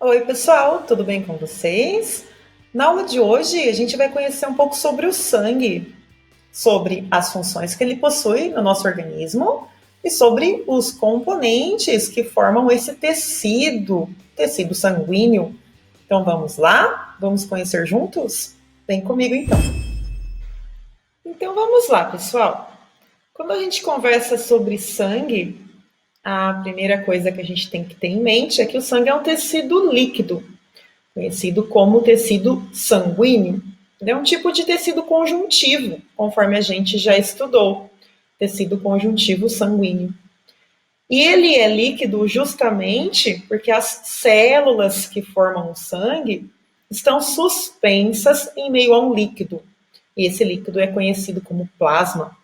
Oi, pessoal, tudo bem com vocês? Na aula de hoje, a gente vai conhecer um pouco sobre o sangue, sobre as funções que ele possui no nosso organismo e sobre os componentes que formam esse tecido sanguíneo. Então vamos lá? Vamos conhecer juntos? Vem comigo então. Então vamos lá, pessoal. Quando a gente conversa sobre sangue, a primeira coisa que a gente tem que ter em mente é que o sangue é um tecido líquido, conhecido como tecido sanguíneo. Ele é um tipo de tecido conjuntivo, conforme a gente já estudou, tecido conjuntivo sanguíneo. E ele é líquido justamente porque as células que formam o sangue estão suspensas em meio a um líquido. E esse líquido é conhecido como plasma.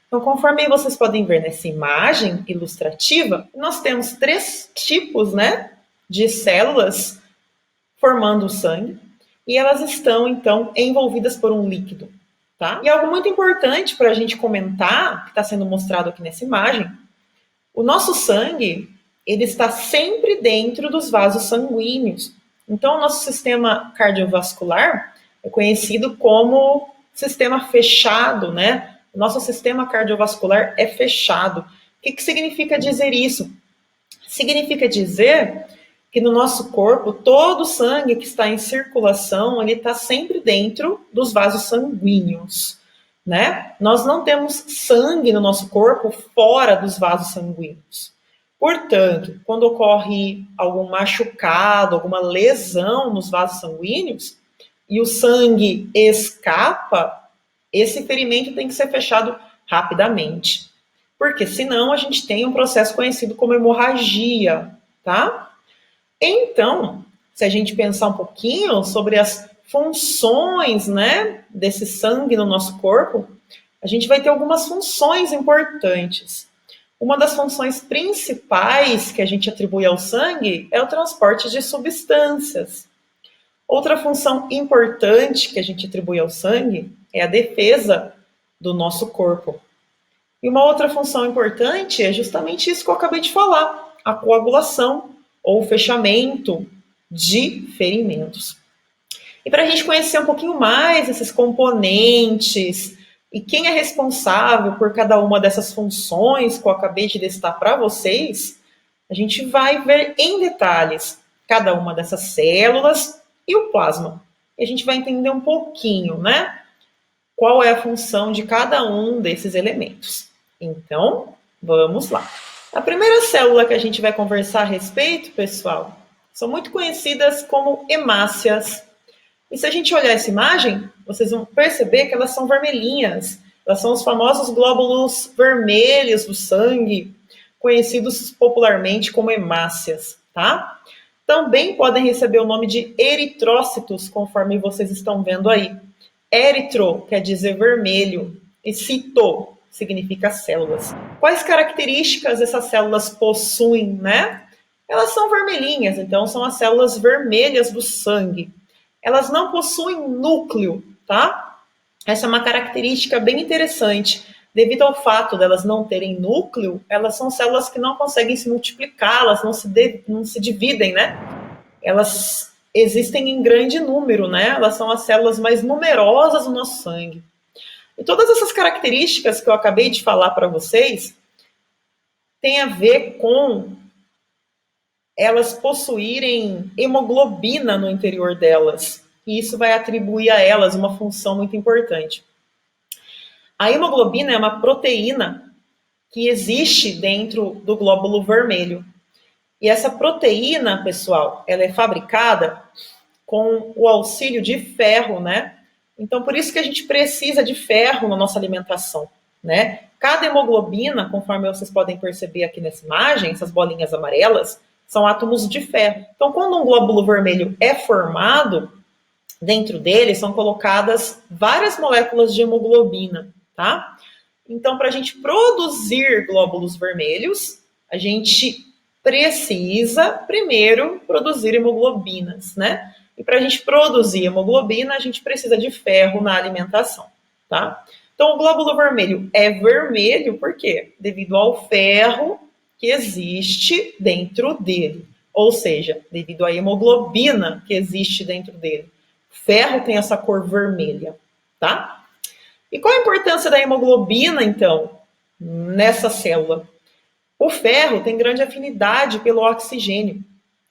Então, conforme vocês podem ver nessa imagem ilustrativa, nós temos três tipos, de células formando o sangue, e elas estão, então, envolvidas por um líquido. Tá? E algo muito importante para a gente comentar, que está sendo mostrado aqui nessa imagem, o nosso sangue, ele está sempre dentro dos vasos sanguíneos. Então, o nosso sistema cardiovascular é conhecido como sistema fechado, né? O nosso sistema cardiovascular é fechado. O que significa dizer isso? Significa dizer que no nosso corpo, todo o sangue que está em circulação, ele está sempre dentro dos vasos sanguíneos, né? Nós não temos sangue no nosso corpo fora dos vasos sanguíneos. Portanto, quando ocorre algum machucado, alguma lesão nos vasos sanguíneos e o sangue escapa, esse ferimento tem que ser fechado rapidamente. Porque senão a gente tem um processo conhecido como hemorragia, tá? Então, se a gente pensar um pouquinho sobre as funções, desse sangue no nosso corpo, a gente vai ter algumas funções importantes. Uma das funções principais que a gente atribui ao sangue é o transporte de substâncias. Outra função importante que a gente atribui ao sangue é a defesa do nosso corpo. E uma outra função importante é justamente isso que eu acabei de falar, a coagulação ou fechamento de ferimentos. E para a gente conhecer um pouquinho mais esses componentes e quem é responsável por cada uma dessas funções que eu acabei de listar para vocês, a gente vai ver em detalhes cada uma dessas células e o plasma. E a gente vai entender um pouquinho, qual é a função de cada um desses elementos. Então, vamos lá. A primeira célula que a gente vai conversar a respeito, pessoal, são muito conhecidas como hemácias. E se a gente olhar essa imagem, vocês vão perceber que elas são vermelhinhas. Elas são os famosos glóbulos vermelhos do sangue, conhecidos popularmente como hemácias, tá? Também podem receber o nome de eritrócitos, conforme vocês estão vendo aí. Eritro quer dizer vermelho e cito significa células. Quais características essas células possuem, Elas são vermelhinhas, então são as células vermelhas do sangue. Elas não possuem núcleo, tá? Essa é uma característica bem interessante. Devido ao fato delas não terem núcleo, elas são células que não conseguem se multiplicar, elas não se dividem, Elas existem em grande número, Elas são as células mais numerosas do nosso sangue. E todas essas características que eu acabei de falar para vocês têm a ver com elas possuírem hemoglobina no interior delas. E isso vai atribuir a elas uma função muito importante. A hemoglobina é uma proteína que existe dentro do glóbulo vermelho. E essa proteína, pessoal, ela é fabricada com o auxílio de ferro, Então, por isso que a gente precisa de ferro na nossa alimentação, Cada hemoglobina, conforme vocês podem perceber aqui nessa imagem, essas bolinhas amarelas, são átomos de ferro. Então, quando um glóbulo vermelho é formado, dentro dele são colocadas várias moléculas de hemoglobina, tá? Então, para a gente produzir glóbulos vermelhos, a gente precisa primeiro produzir hemoglobinas, E para a gente produzir hemoglobina, a gente precisa de ferro na alimentação, tá? Então, o glóbulo vermelho é vermelho por quê? Devido ao ferro que existe dentro dele. ou seja, devido à hemoglobina que existe dentro dele. O ferro tem essa cor vermelha, tá? E qual a importância da hemoglobina, então, nessa célula? O ferro tem grande afinidade pelo oxigênio.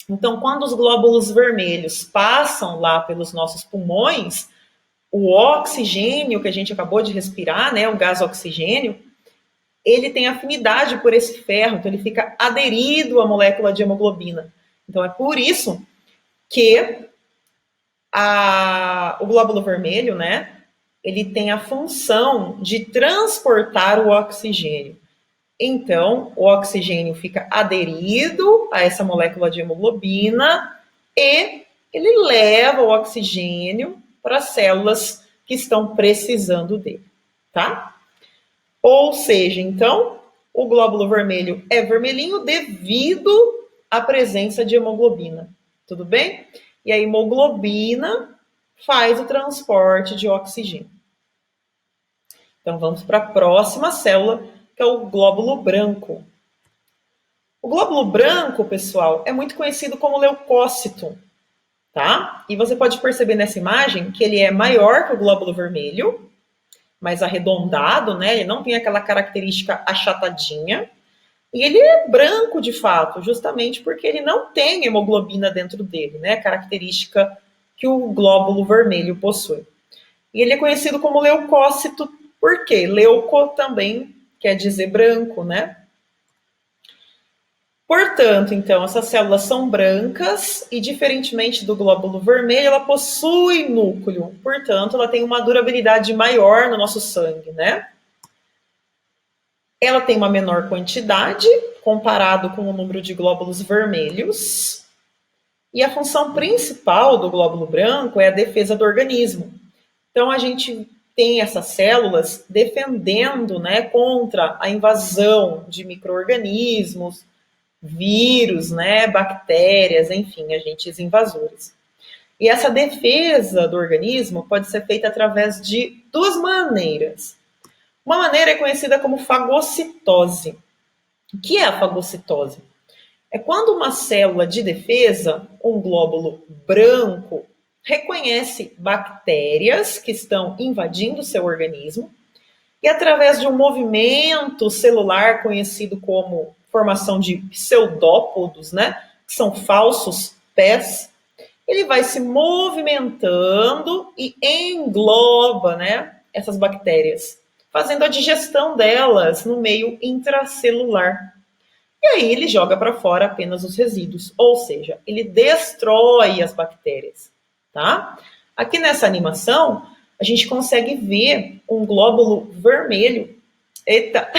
Então, quando os glóbulos vermelhos passam lá pelos nossos pulmões, o oxigênio que a gente acabou de respirar, né, o gás oxigênio, ele tem afinidade por esse ferro, então ele fica aderido à molécula de hemoglobina. Então é por isso que o glóbulo vermelho, né, ele tem a função de transportar o oxigênio. Então, o oxigênio fica aderido a essa molécula de hemoglobina e ele leva o oxigênio para as células que estão precisando dele, tá? Ou seja, então, o glóbulo vermelho é vermelhinho devido à presença de hemoglobina, tudo bem? E a hemoglobina faz o transporte de oxigênio. Então, vamos para a próxima célula, que é o glóbulo branco. O glóbulo branco, pessoal, é muito conhecido como leucócito, tá? E você pode perceber nessa imagem que ele é maior que o glóbulo vermelho, mais arredondado, né? Ele não tem aquela característica achatadinha. E ele é branco, de fato, justamente porque ele não tem hemoglobina dentro dele, né? Característica que o glóbulo vermelho possui. E ele é conhecido como leucócito, por quê? Leuco também quer dizer branco, né? Portanto, então, essas células são brancas e, diferentemente do glóbulo vermelho, ela possui núcleo. Portanto, ela tem uma durabilidade maior no nosso sangue, né? Ela tem uma menor quantidade comparado com o número de glóbulos vermelhos. E a função principal do glóbulo branco é a defesa do organismo. Então, a gente tem essas células defendendo, né, contra a invasão de micro-organismos, vírus, né, bactérias, enfim, agentes invasores. E essa defesa do organismo pode ser feita através de duas maneiras. Uma maneira é conhecida como fagocitose. O que é a fagocitose? É quando uma célula de defesa, um glóbulo branco, reconhece bactérias que estão invadindo o seu organismo e, através de um movimento celular conhecido como formação de pseudópodos, né, que são falsos pés, ele vai se movimentando e engloba, né, essas bactérias, fazendo a digestão delas no meio intracelular. E aí ele joga para fora apenas os resíduos, ou seja, ele destrói as bactérias, tá? Aqui nessa animação, a gente consegue ver um glóbulo vermelho, eita,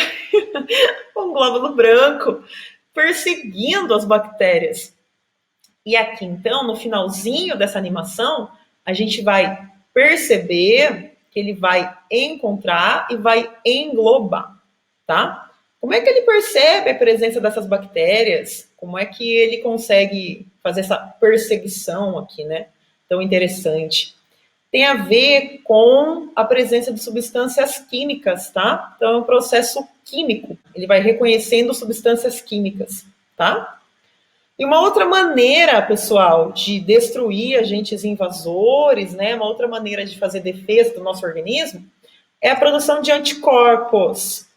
um glóbulo branco perseguindo as bactérias. E aqui, então, no finalzinho dessa animação, a gente vai perceber que ele vai encontrar e vai englobar, tá? Como é que ele percebe a presença dessas bactérias? Como é que ele consegue fazer essa perseguição aqui, né? Tão interessante. Tem a ver com a presença de substâncias químicas, tá? Então é um processo químico. Ele vai reconhecendo substâncias químicas, tá? E uma outra maneira, pessoal, de destruir agentes invasores, né? Uma outra maneira de fazer defesa do nosso organismo é a produção de anticorpos.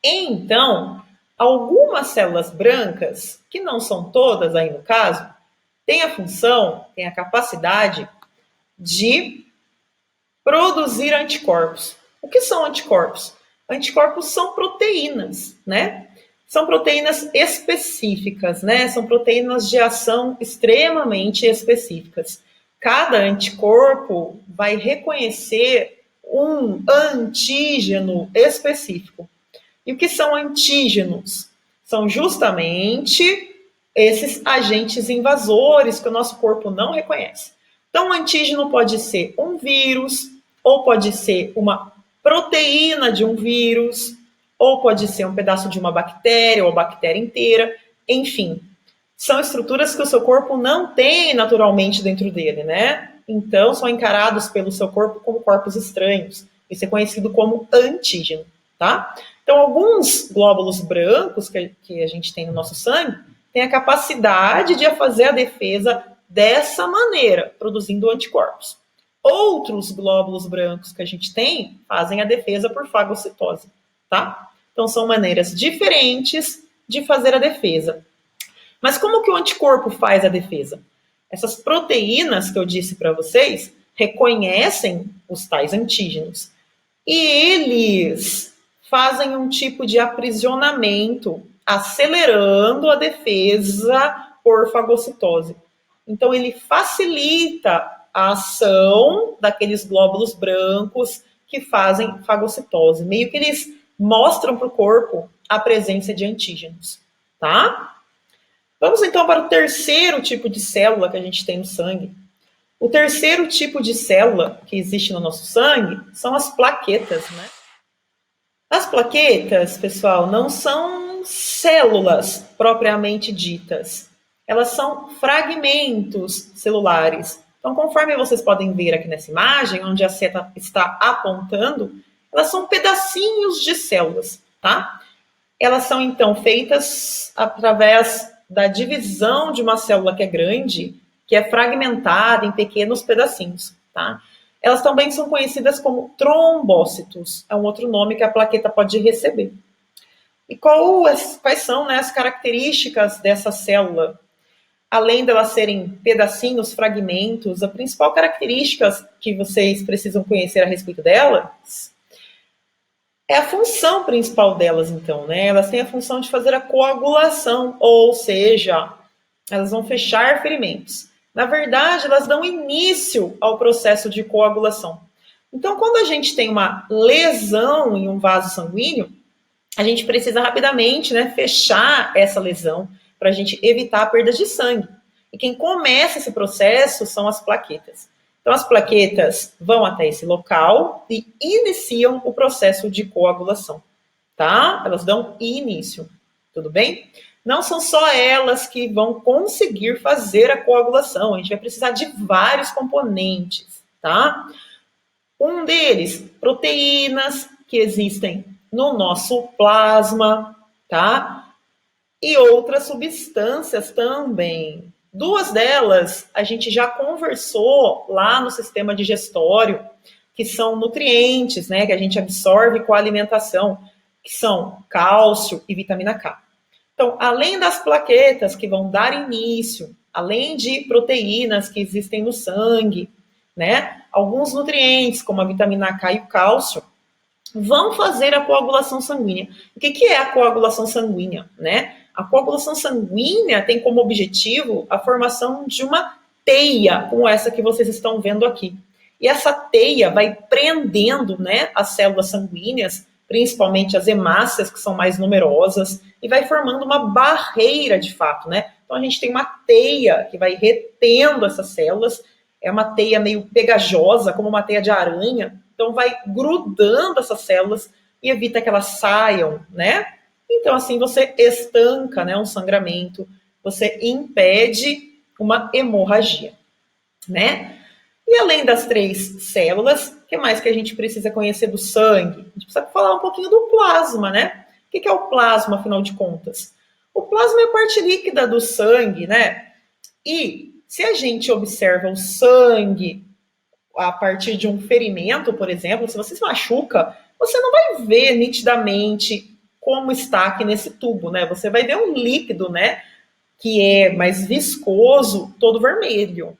Então, algumas células brancas, que não são todas aí no caso, têm a função, têm a capacidade de produzir anticorpos. O que são anticorpos? Anticorpos são proteínas, né? São proteínas específicas, né? São proteínas de ação extremamente específicas. Cada anticorpo vai reconhecer um antígeno específico. E o que são antígenos? São justamente esses agentes invasores que o nosso corpo não reconhece. Então, o antígeno pode ser um vírus, ou pode ser uma proteína de um vírus, ou pode ser um pedaço de uma bactéria, ou a bactéria inteira, enfim. São estruturas que o seu corpo não tem naturalmente dentro dele, né? Então, são encarados pelo seu corpo como corpos estranhos. Isso é conhecido como antígeno, tá? Então, alguns glóbulos brancos que a gente tem no nosso sangue tem a capacidade de fazer a defesa dessa maneira, produzindo anticorpos. Outros glóbulos brancos que a gente tem fazem a defesa por fagocitose, tá? Então são maneiras diferentes de fazer a defesa. Mas como que o anticorpo faz a defesa? Essas proteínas que eu disse para vocês reconhecem os tais antígenos e eles fazem um tipo de aprisionamento, acelerando a defesa por fagocitose. Então ele facilita a ação daqueles glóbulos brancos que fazem fagocitose. Meio que eles mostram para o corpo a presença de antígenos, tá? Vamos então para o terceiro tipo de célula que a gente tem no sangue. O terceiro tipo de célula que existe no nosso sangue são as plaquetas, né? As plaquetas, pessoal, não são células propriamente ditas. Elas são fragmentos celulares. Então, conforme vocês podem ver aqui nessa imagem, onde a seta está apontando, elas são pedacinhos de células, tá? Elas são, então, feitas através da divisão de uma célula que é grande, que é fragmentada em pequenos pedacinhos, tá? Elas também são conhecidas como trombócitos, é um outro nome que a plaqueta pode receber. E quais são, né, as características dessa célula? Além delas serem pedacinhos, fragmentos, a principal característica que vocês precisam conhecer a respeito delas é a função principal delas, então, né? Elas têm a função de fazer a coagulação, ou seja, elas vão fechar ferimentos. Na verdade, elas dão início ao processo de coagulação. Então, quando a gente tem uma lesão em um vaso sanguíneo, a gente precisa rapidamente, né, fechar essa lesão para a gente evitar a perda de sangue. E quem começa esse processo são as plaquetas. Então, as plaquetas vão até esse local e iniciam o processo de coagulação, tá? Elas dão início, tudo bem? Não são só elas que vão conseguir fazer a coagulação, a gente vai precisar de vários componentes, tá? Um deles, proteínas que existem no nosso plasma, tá? E outras substâncias também. Duas delas a gente já conversou lá no sistema digestório, que são nutrientes, né, que a gente absorve com a alimentação, que são cálcio e vitamina K. Então, além das plaquetas que vão dar início, além de proteínas que existem no sangue, né, alguns nutrientes, como a vitamina K e o cálcio, vão fazer a coagulação sanguínea. O que é a coagulação sanguínea, né? A coagulação sanguínea tem como objetivo a formação de uma teia, como essa que vocês estão vendo aqui. E essa teia vai prendendo, né, as células sanguíneas, principalmente as hemácias, que são mais numerosas, e vai formando uma barreira de fato, né? Então a gente tem uma teia que vai retendo essas células, é uma teia meio pegajosa, como uma teia de aranha, então vai grudando essas células e evita que elas saiam, né? Então, assim, você estanca, né, um sangramento, você impede uma hemorragia, né? E além das 3 células, o que mais que a gente precisa conhecer do sangue? A gente precisa falar um pouquinho do plasma, né? O que é o plasma, afinal de contas? O plasma é a parte líquida do sangue, né? E se a gente observa o sangue a partir de um ferimento, por exemplo, se você se machuca, você não vai ver nitidamente como está aqui nesse tubo, né? Você vai ver um líquido, né? Que é mais viscoso, todo vermelho.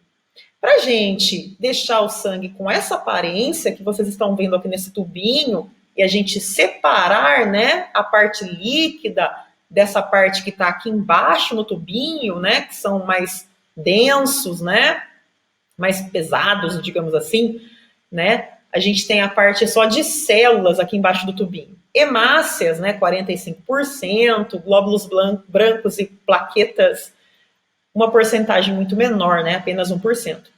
Para a gente deixar o sangue com essa aparência que vocês estão vendo aqui nesse tubinho e a gente separar, né, a parte líquida dessa parte que está aqui embaixo no tubinho, né, que são mais densos, né, mais pesados, digamos assim, né, a gente tem a parte só de células aqui embaixo do tubinho. Hemácias, né, 45%, glóbulos brancos e plaquetas, uma porcentagem muito menor, né, apenas 1%.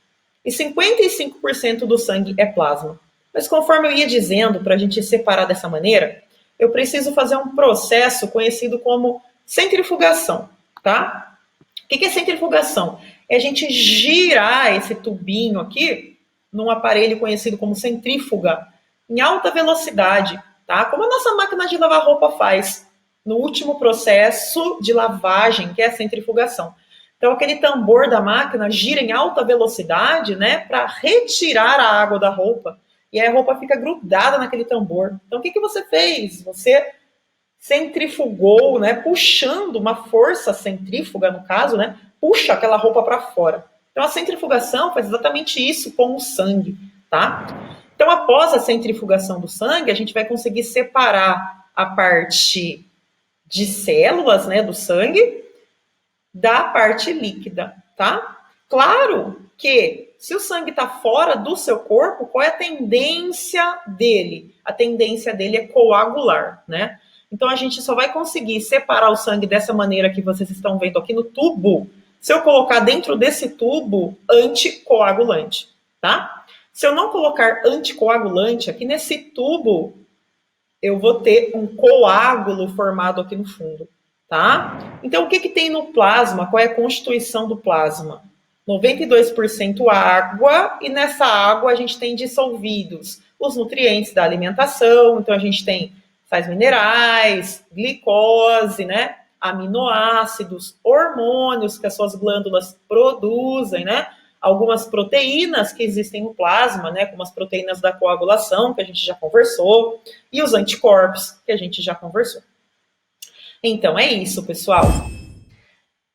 E 55% do sangue é plasma. Mas conforme eu ia dizendo, para a gente separar dessa maneira, eu preciso fazer um processo conhecido como centrifugação, tá? O que é centrifugação? É a gente girar esse tubinho aqui num aparelho conhecido como centrífuga em alta velocidade, tá? Como a nossa máquina de lavar roupa faz. no último processo de lavagem, que é a centrifugação. Então, aquele tambor da máquina gira em alta velocidade, né, para retirar a água da roupa. E aí a roupa fica grudada naquele tambor. Então, o que você fez? Você centrifugou, né, puxando uma força centrífuga, no caso, né, puxa aquela roupa para fora. Então, a centrifugação faz exatamente isso com o sangue, tá? Então, após a centrifugação do sangue, a gente vai conseguir separar a parte de células, né, do sangue, da parte líquida, tá? Claro que se o sangue está fora do seu corpo, qual é a tendência dele? A tendência dele é coagular, né? Então a gente só vai conseguir separar o sangue dessa maneira que vocês estão vendo aqui no tubo, se eu colocar dentro desse tubo anticoagulante, tá? Se eu não colocar anticoagulante aqui nesse tubo, eu vou ter um coágulo formado aqui no fundo, tá? Então, o que tem no plasma? Qual é a constituição do plasma? 92% água, e nessa água a gente tem dissolvidos os nutrientes da alimentação, então a gente tem sais minerais, glicose, né? Aminoácidos, hormônios que as suas glândulas produzem, né? Algumas proteínas que existem no plasma, né, como as proteínas da coagulação, que a gente já conversou, e os anticorpos, que a gente já conversou. Então, é isso, pessoal.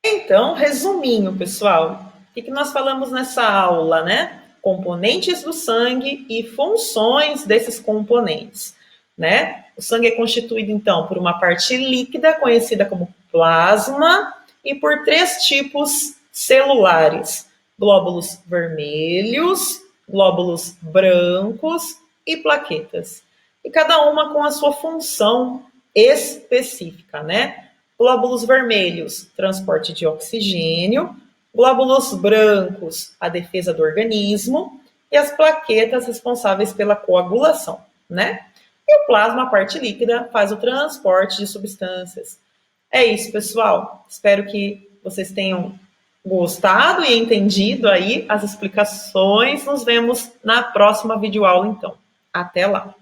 Então, resuminho, pessoal, o que nós falamos nessa aula, né? Componentes do sangue e funções desses componentes, né? O sangue é constituído, então, por uma parte líquida, conhecida como plasma, e por 3 tipos celulares: glóbulos vermelhos, glóbulos brancos e plaquetas. E cada uma com a sua função específica, né? Glóbulos vermelhos, transporte de oxigênio. Glóbulos brancos, a defesa do organismo. E as plaquetas responsáveis pela coagulação, né? E o plasma, a parte líquida, faz o transporte de substâncias. É isso, pessoal. Espero que vocês tenham gostado e entendido aí as explicações. Nos vemos na próxima videoaula, então. Até lá!